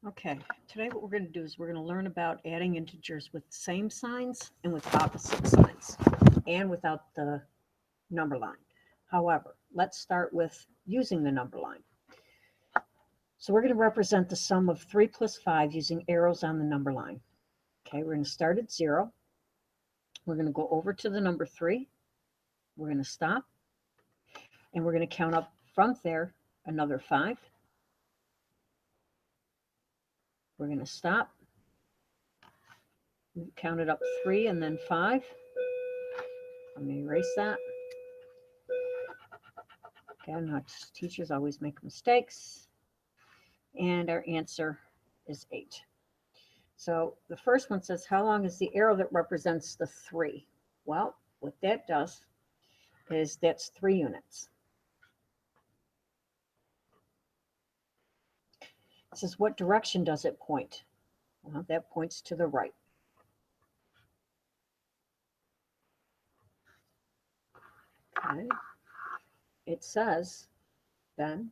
Okay, today what we're going to do is we're going to learn about adding integers with same signs and with opposite signs and without the number line. However, let's start with using the number line. So we're going to represent the sum of 3 plus 5 using arrows on the number line. Okay, we're going to start at 0. We're going to go over to the number 3. We're going to stop. And we're going to count up from there another 5. We're going to stop. We counted up 3 and then 5. Let me erase that. Again, our teachers always make mistakes. And our answer is 8. So the first one says, how long is the arrow that represents the 3? Well, what that does is that's 3 units. It says, what direction does it point? Well, that points to the right. Okay. It says, then,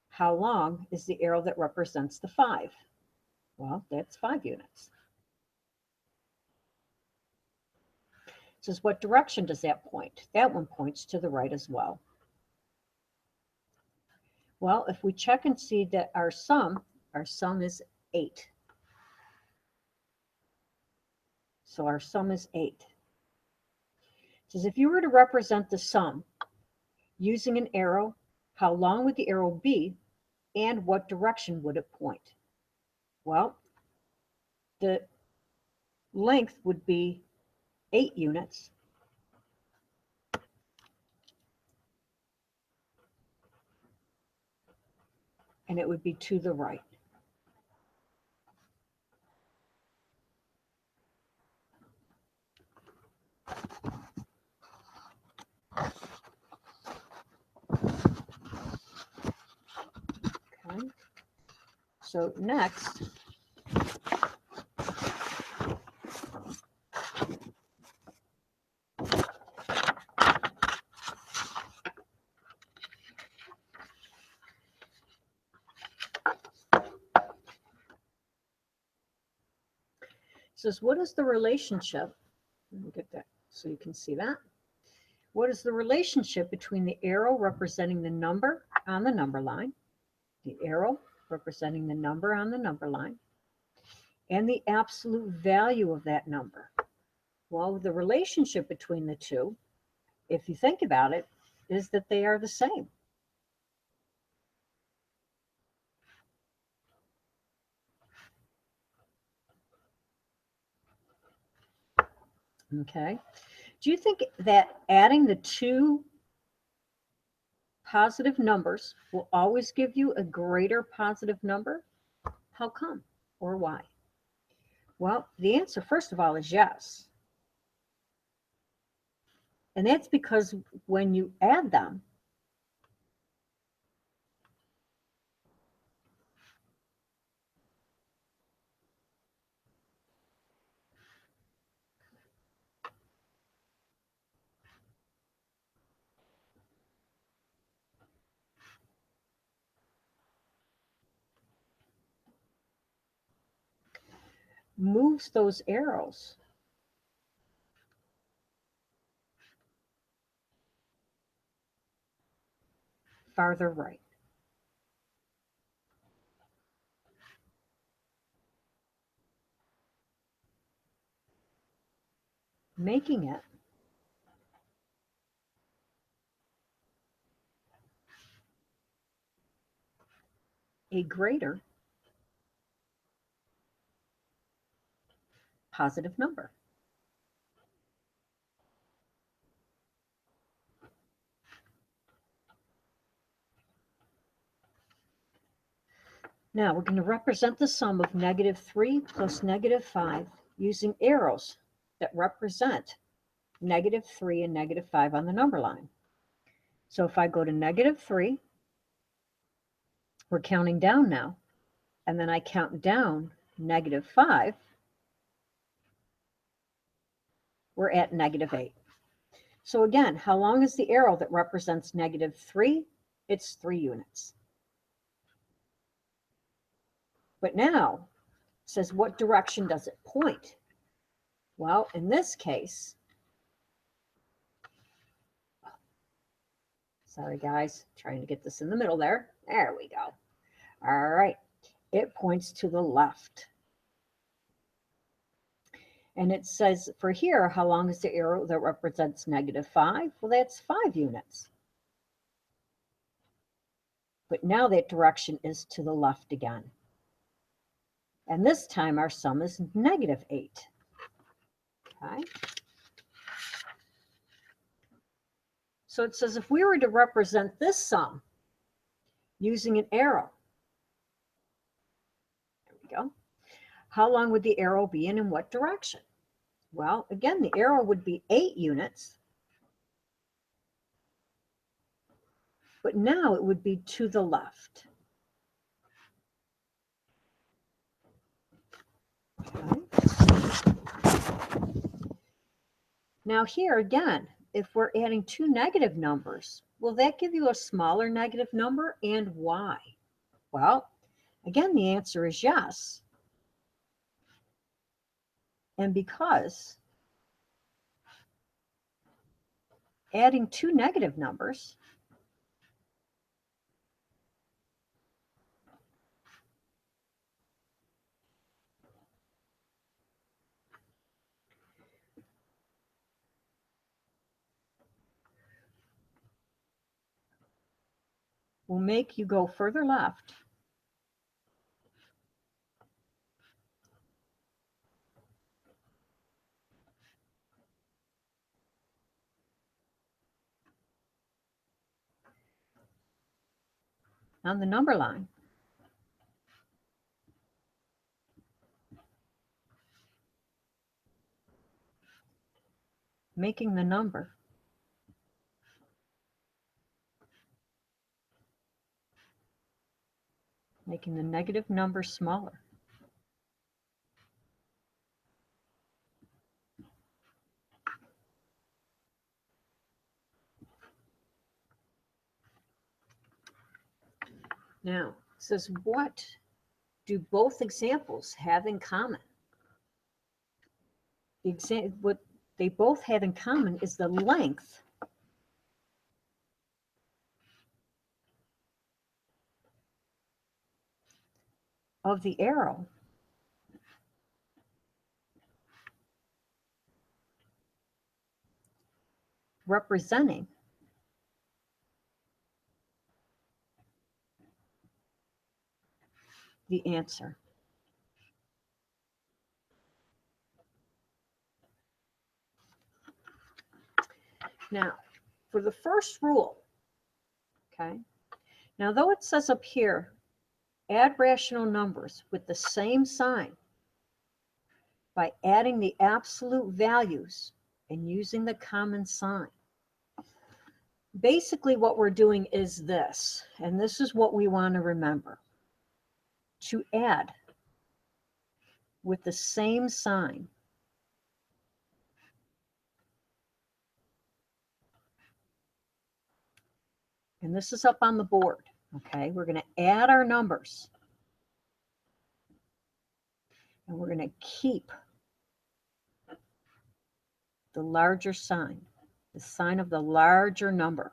how long is the arrow that represents the 5? Well, that's 5 units. It says, what direction does that point? That one points to the right as well. Well, if we check and see that our sum is 8. So our sum is 8. It says, if you were to represent the sum using an arrow, how long would the arrow be and what direction would it point? Well, the length would be 8 units. And it would be to the right. Okay. So next, says, what is the relationship? Let me get that so you can see that. What is the relationship between the arrow representing the number on the number line, the arrow representing the number on the number line, and the absolute value of that number? Well, the relationship between the two, if you think about it, is that they are the same. Okay. Do you think that adding the two positive numbers will always give you a greater positive number? How come or why? Well, the answer, first of all, is yes. And that's because when you add them, moves those arrows farther right. Making it a greater positive number. Now we're going to represent the sum of -3 plus -5 using arrows that represent -3 and -5 on the number line. So if I go to -3, we're counting down now, and then I count down -5, we're at -8. So again, how long is the arrow that represents -3? It's 3 units. But now it says, what direction does it point? Well, in this case, sorry guys, trying to get this in the middle there. There we go. All right, it points to the left. And it says for here, how long is the arrow that represents -5? Well, that's 5 units. But now that direction is to the left again. And this time our sum is -8. Okay. So it says if we were to represent this sum using an arrow, there we go, how long would the arrow be and in what direction? Well, again, the arrow would be 8 units, but now it would be to the left. Okay. Now here again, if we're adding 2 negative numbers, will that give you a smaller negative number, and why? Well, again, the answer is yes. And because adding 2 negative numbers will make you go further left on the number line making the number making the negative number smaller. Now, it says, what do both examples have in common? What they both have in common is the length of the arrow representing the answer. Now, for the first rule, okay, now though it says up here, add rational numbers with the same sign by adding the absolute values and using the common sign. Basically, what we're doing is this, and this is what we want to remember. To add with the same sign and this is up on the board, okay? We're going to add our numbers and we're going to keep the larger sign, the sign of the larger number.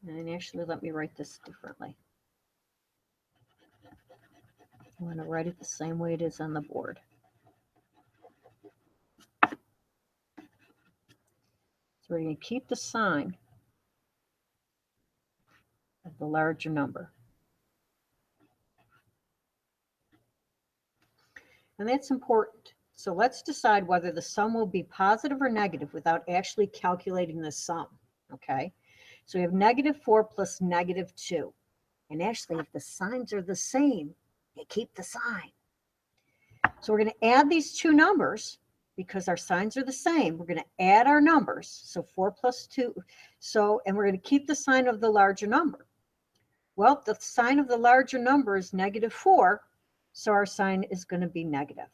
And actually, let me write this differently. I'm going to write it the same way it is on the board. So we're going to keep the sign of the larger number. And that's important. So let's decide whether the sum will be positive or negative without actually calculating the sum, okay? So we have -4 plus -2. And actually, if the signs are the same, you keep the sign. So we're going to add these two numbers because our signs are the same. We're going to add our numbers. So 4 plus 2. And we're going to keep the sign of the larger number. Well, the sign of the larger number is -4. So our sign is going to be negative.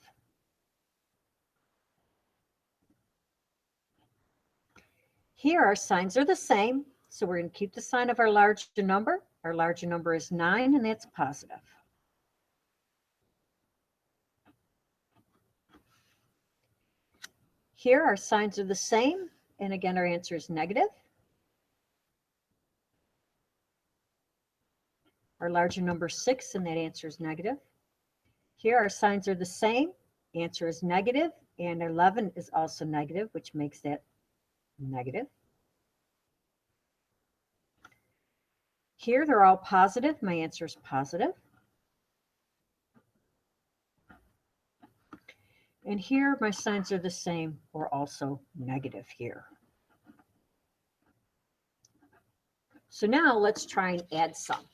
Here, our signs are the same. So we're going to keep the sign of our larger number. Our larger number is 9, and that's positive. Here, our signs are the same. And again, our answer is negative. Our larger number is 6, and that answer is negative. Here, our signs are the same. Answer is negative, and 11 is also negative, which makes that negative. Here, they're all positive. My answer is positive. And here, my signs are the same. We're also negative here. So now let's try and add some.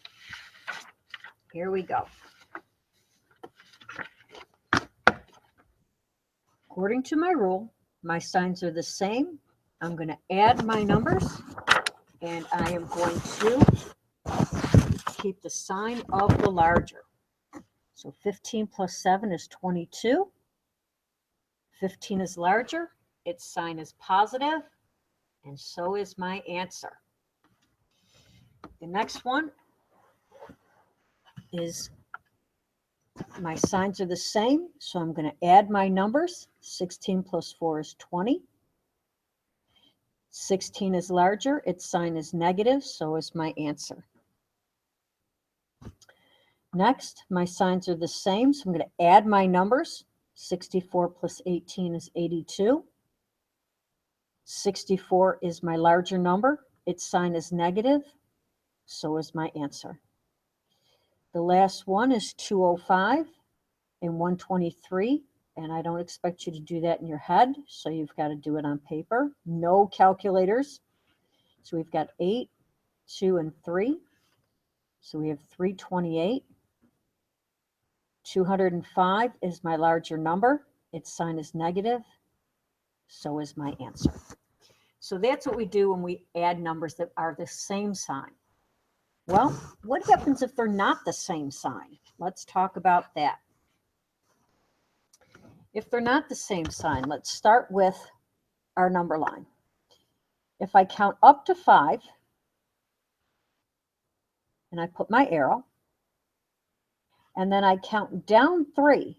Here we go. According to my rule, my signs are the same. I'm going to add my numbers, and I am going to keep the sign of the larger. So 15 plus 7 is 22. 15 is larger. Its sign is positive, and so is my answer. The next one is my signs are the same, so I'm going to add my numbers. 16 plus 4 is 20. 16 is larger. Its sign is negative, so is my answer. Next, my signs are the same, so I'm going to add my numbers. 64 plus 18 is 82. 64 is my larger number. Its sign is negative, so is my answer. The last one is 205 and 123, and I don't expect you to do that in your head, so you've got to do it on paper. No calculators. So we've got 8, 2, and 3. So we have 328. 205 is my larger number. Its sign is negative, so is my answer. So that's what we do when we add numbers that are the same sign. Well, what happens if they're not the same sign? Let's talk about that. If they're not the same sign, let's start with our number line. If I count up to 5, and I put my arrow, and then I count down 3,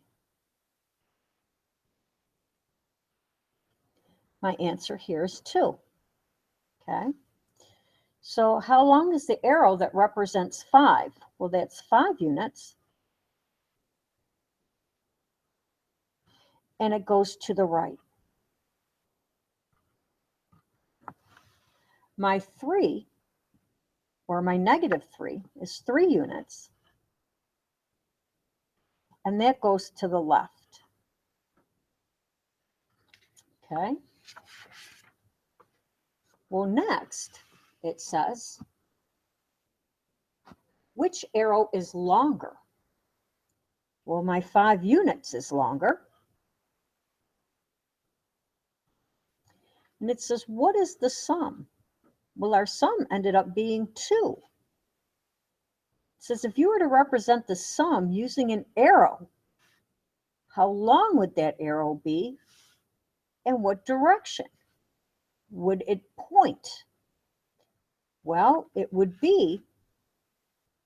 my answer here is 2. Okay. So how long is the arrow that represents 5? Well, that's 5 units. And it goes to the right. My 3, or my negative 3, is 3 units. And that goes to the left. Okay. Well, next, it says, which arrow is longer? Well, my 5 units is longer. And it says, what is the sum? Well, our sum ended up being 2. It says, if you were to represent the sum using an arrow, how long would that arrow be? And what direction would it point? Well, it would be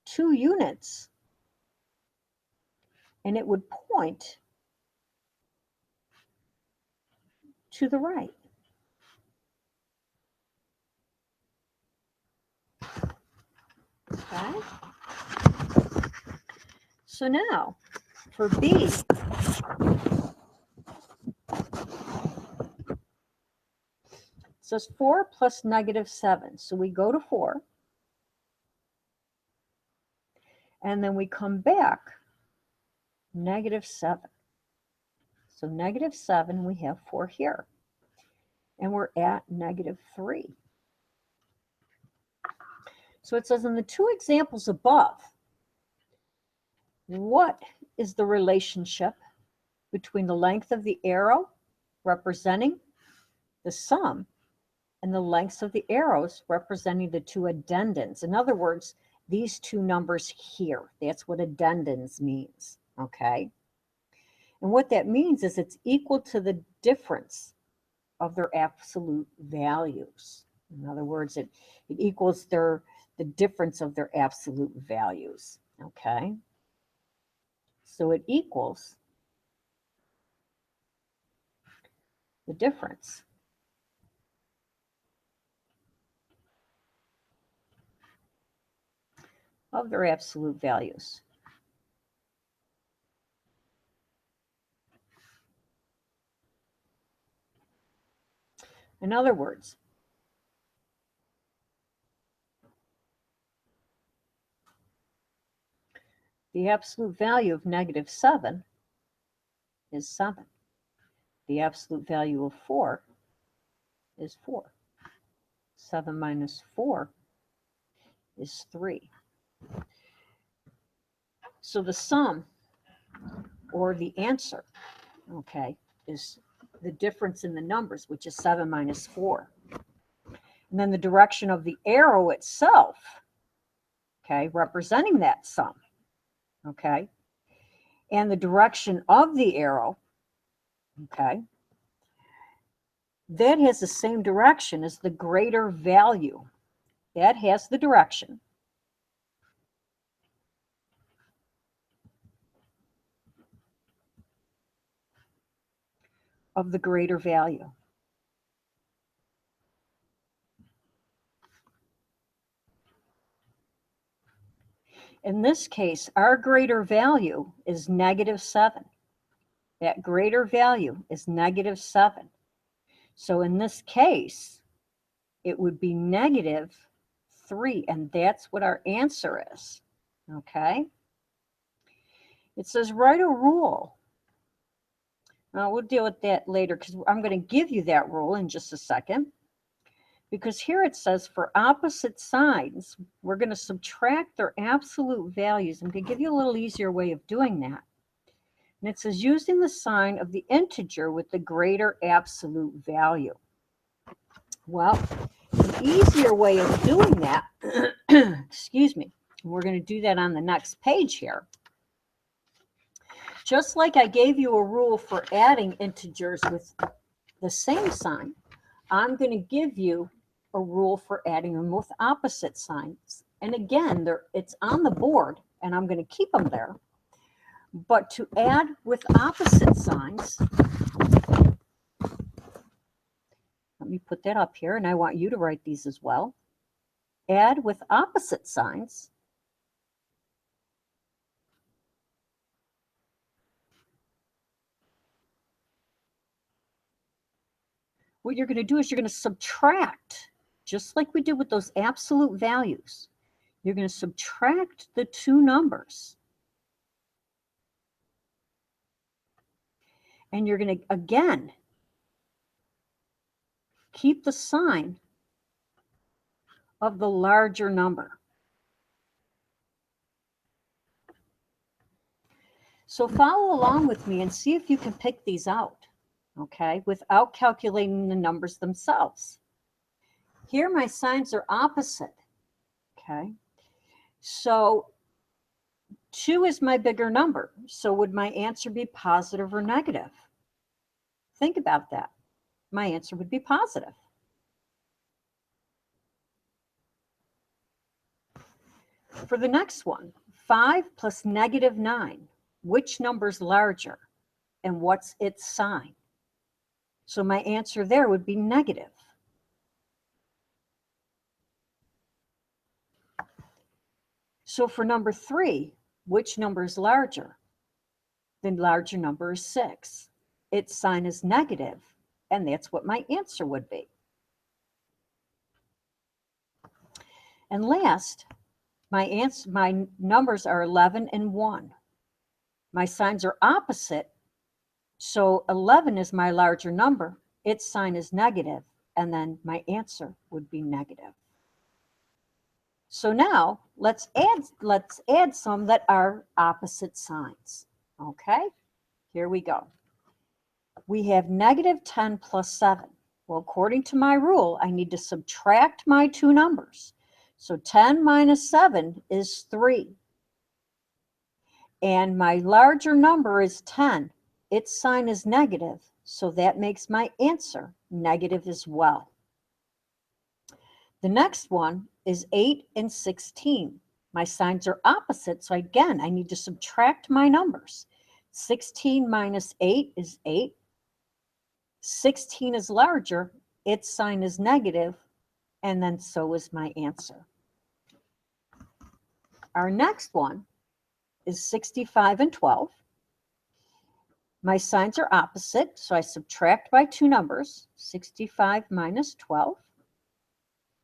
2 units, and it would point to the right. Okay. So now, for B, it says 4 plus negative 7. So we go to 4, and then we come back negative 7. So negative 7, we have 4 here. And we're at negative 3. So it says in the 2 examples above, what is the relationship between the length of the arrow representing the sum and the lengths of the arrows representing the 2 addendums? In other words, these 2 numbers here. That's what addendums means, okay? And what that means is it's equal to the difference of their absolute values. In other words, it equals the difference of their absolute values, okay? So it equals the difference of their absolute values. In other words, the absolute value of -7 is 7. The absolute value of 4 is 4. 7 minus 4 is 3. So the sum, or the answer, okay, is the difference in the numbers, which is 7 minus 4. And then the direction of the arrow itself, okay, representing that sum, okay, and the direction of the arrow, okay, that has the same direction as the greater value. That has the direction of the greater value. In this case, our greater value is -7. That greater value is -7. So in this case, it would be -3, and that's what our answer is, okay? It says write a rule. Now, we'll deal with that later because I'm going to give you that rule in just a second. Because here it says for opposite signs, we're going to subtract their absolute values. I'm going to give you a little easier way of doing that. And it says using the sign of the integer with the greater absolute value. Well, an easier way of doing that, excuse me, we're going to do that on the next page here. Just like I gave you a rule for adding integers with the same sign, I'm going to give you a rule for adding them with opposite signs. And again, it's on the board, and I'm going to keep them there. But to add with opposite signs, let me put that up here, and I want you to write these as well. Add with opposite signs. What you're going to do is you're going to subtract, just like we did with those absolute values. You're going to subtract the two numbers. And you're going to, again, keep the sign of the larger number. So follow along with me and see if you can pick these out, okay, without calculating the numbers themselves. Here my signs are opposite, okay? So 2 is my bigger number. So would my answer be positive or negative? Think about that. My answer would be positive. For the next one, 5 plus -9, which number's larger and what's its sign? So my answer there would be negative. So for number 3, which number is larger? The larger number is 6. Its sign is negative, and that's what my answer would be. And last, my numbers are 11 and 1. My signs are opposite, so 11 is my larger number. Its sign is negative, and then my answer would be negative. So now let's add some that are opposite signs. Okay, here we go. We have -10 plus 7. Well, according to my rule, I need to subtract my two numbers. So 10 minus 7 is 3. And my larger number is 10. Its sign is negative, so that makes my answer negative as well. The next one is 8 and 16. My signs are opposite, so again, I need to subtract my numbers. 16 minus 8 is 8. 16 is larger, its sign is negative, and then so is my answer. Our next one is 65 and 12. My signs are opposite, so I subtract by two numbers, 65 minus 12.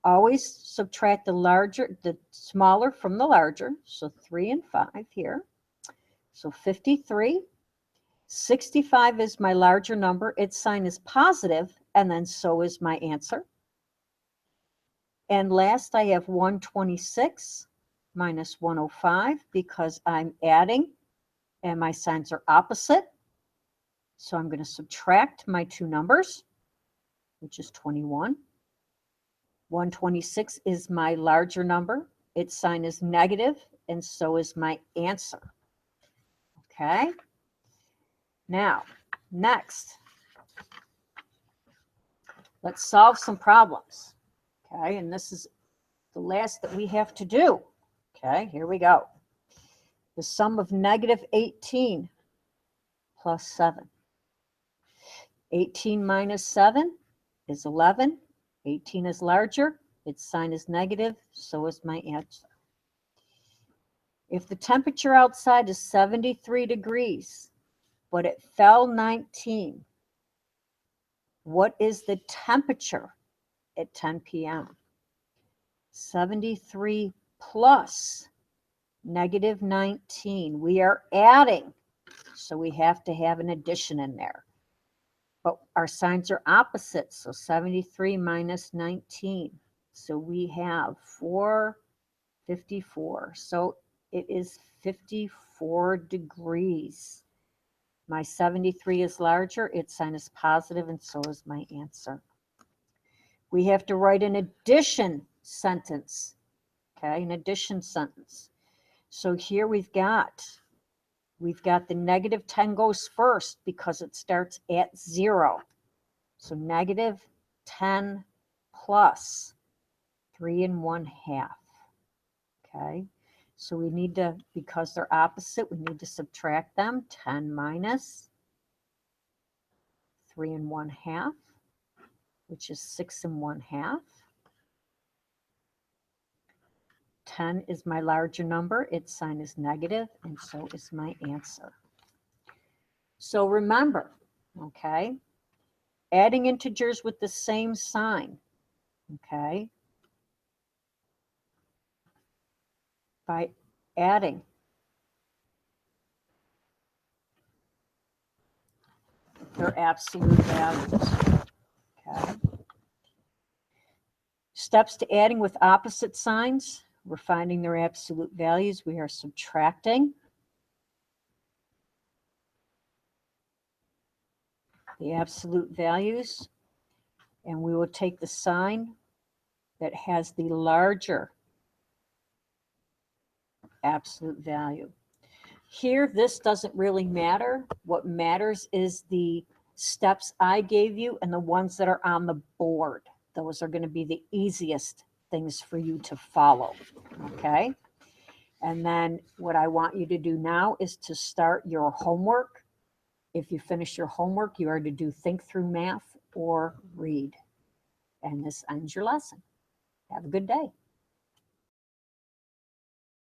Always subtract the smaller from the larger, so 3 and 5 here. So 53. 65 is my larger number, its sign is positive, and then so is my answer. And last, I have 126 minus 105 because I'm adding and my signs are opposite. So I'm going to subtract my two numbers, which is 21. 126 is my larger number. Its sign is negative, and so is my answer. Okay. Now, next, let's solve some problems. Okay, and this is the last that we have to do. Okay, here we go. The sum of negative 18 plus 7. 18 minus 7 is 11. 18 is larger. Its sign is negative. So is my answer. If the temperature outside is 73 degrees, but it fell 19, what is the temperature at 10 p.m.? 73 plus negative 19. We are adding, so we have to have an addition in there. But our signs are opposite, so 73 minus 19. So we have 454. So it is 54 degrees. My 73 is larger, its sign is positive, and so is my answer. We have to write an addition sentence, okay, an addition sentence. So here we've got the negative 10 goes first because it starts at 0. So negative 10 plus 3 1/2. Okay, so we need to, because they're opposite, we need to subtract them. 10 minus 3 1/2, which is 6 1/2. 10 is my larger number, its sign is negative, and so is my answer. So remember, okay, adding integers with the same sign, okay, by adding their absolute values, okay. Steps to adding with opposite signs. We're finding their absolute values. We are subtracting the absolute values, and we will take the sign that has the larger absolute value. Here, this doesn't really matter. What matters is the steps I gave you and the ones that are on the board. Those are going to be the easiest things for you to follow, okay? And then what I want you to do now is to start your homework. If you finish your homework, you are to do think through math or read. And this ends your lesson. Have a good day.